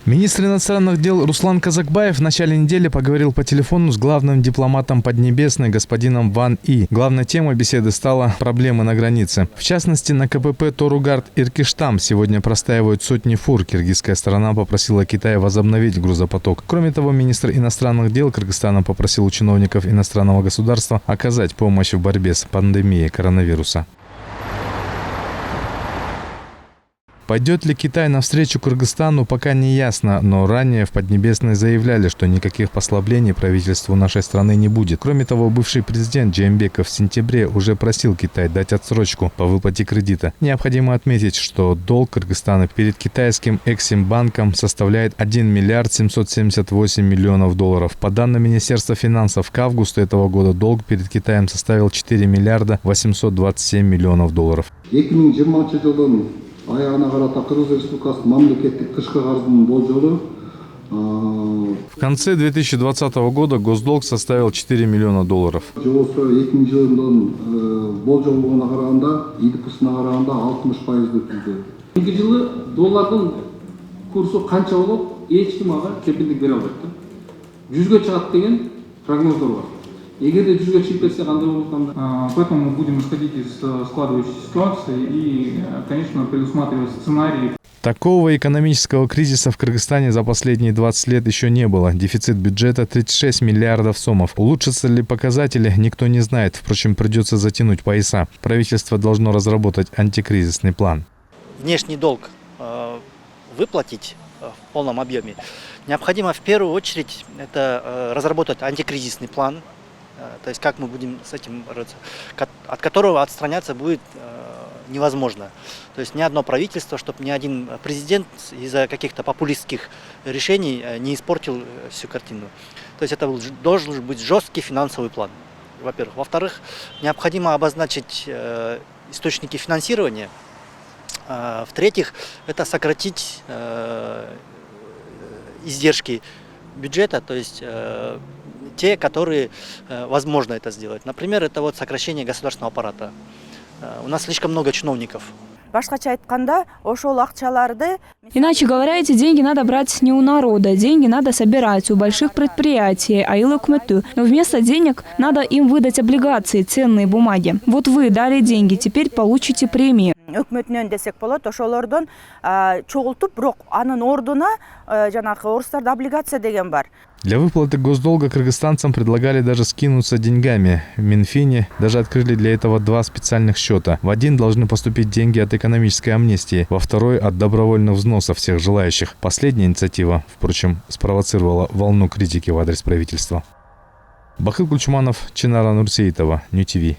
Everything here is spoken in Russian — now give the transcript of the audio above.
Министр иностранных дел Руслан Казакбаев в начале недели поговорил по телефону с главным дипломатом Поднебесной господином Ван И. Главной темой беседы стала проблемы на границе. В частности, на КПП Торугард-Иркиштам сегодня простаивают сотни фур. Киргизская сторона попросила Китая возобновить грузопоток. Кроме того, министр иностранных дел Кыргызстана попросил у чиновников иностранного государства оказать помощь в борьбе с пандемией коронавируса. Пойдет ли Китай навстречу Кыргызстану, пока не ясно, но ранее в Поднебесной заявляли, что никаких послаблений правительству нашей страны не будет. Кроме того, бывший президент Джеймбеков в сентябре уже просил Китай дать отсрочку по выплате кредита. Необходимо отметить, что долг Кыргызстана перед китайским Эксимбанком составляет 1 миллиард 778 миллионов долларов. По данным Министерства финансов, к августу этого года долг перед Китаем составил 4 миллиарда 827 миллионов долларов. В конце 2020 года госдолг составил 4 миллиона долларов. Поэтому мы будем исходить из складывающейся ситуации и, конечно, предусматривать сценарии. Такого экономического кризиса в Кыргызстане за последние 20 лет еще не было. Дефицит бюджета 36 миллиардов сомов. Улучшатся ли показатели, никто не знает. Впрочем, придется затянуть пояса. Правительство должно разработать антикризисный план. Внешний долг выплатить в полном объеме. Необходимо в первую очередь это разработать антикризисный план. То есть как мы будем с этим бороться, от которого отстраняться будет невозможно. То есть ни одно правительство, чтобы ни один президент из-за каких-то популистских решений не испортил всю картину. То есть это должен быть жесткий финансовый план, во-первых. Во-вторых, необходимо обозначить источники финансирования. В-третьих, это сократить издержки бюджета, то есть те, которые возможно это сделать. Например, это вот сокращение государственного аппарата. У нас слишком много чиновников. Иначе говоря, эти деньги надо брать не у народа. Деньги надо собирать у больших предприятий, но вместо денег надо им выдать облигации, ценные бумаги. Вот вы дали деньги, теперь получите премии. Для выплаты госдолга кыргызстанцам предлагали даже скинуться деньгами. В Минфине даже открыли для этого 2 специальных счета. В один должны поступить деньги от экономической амнистии, во второй от добровольных взносов всех желающих. Последняя инициатива, впрочем, спровоцировала волну критики в адрес правительства. Бахыл Кульчуманов, Чинара Нурсеитова, Нью ТВ.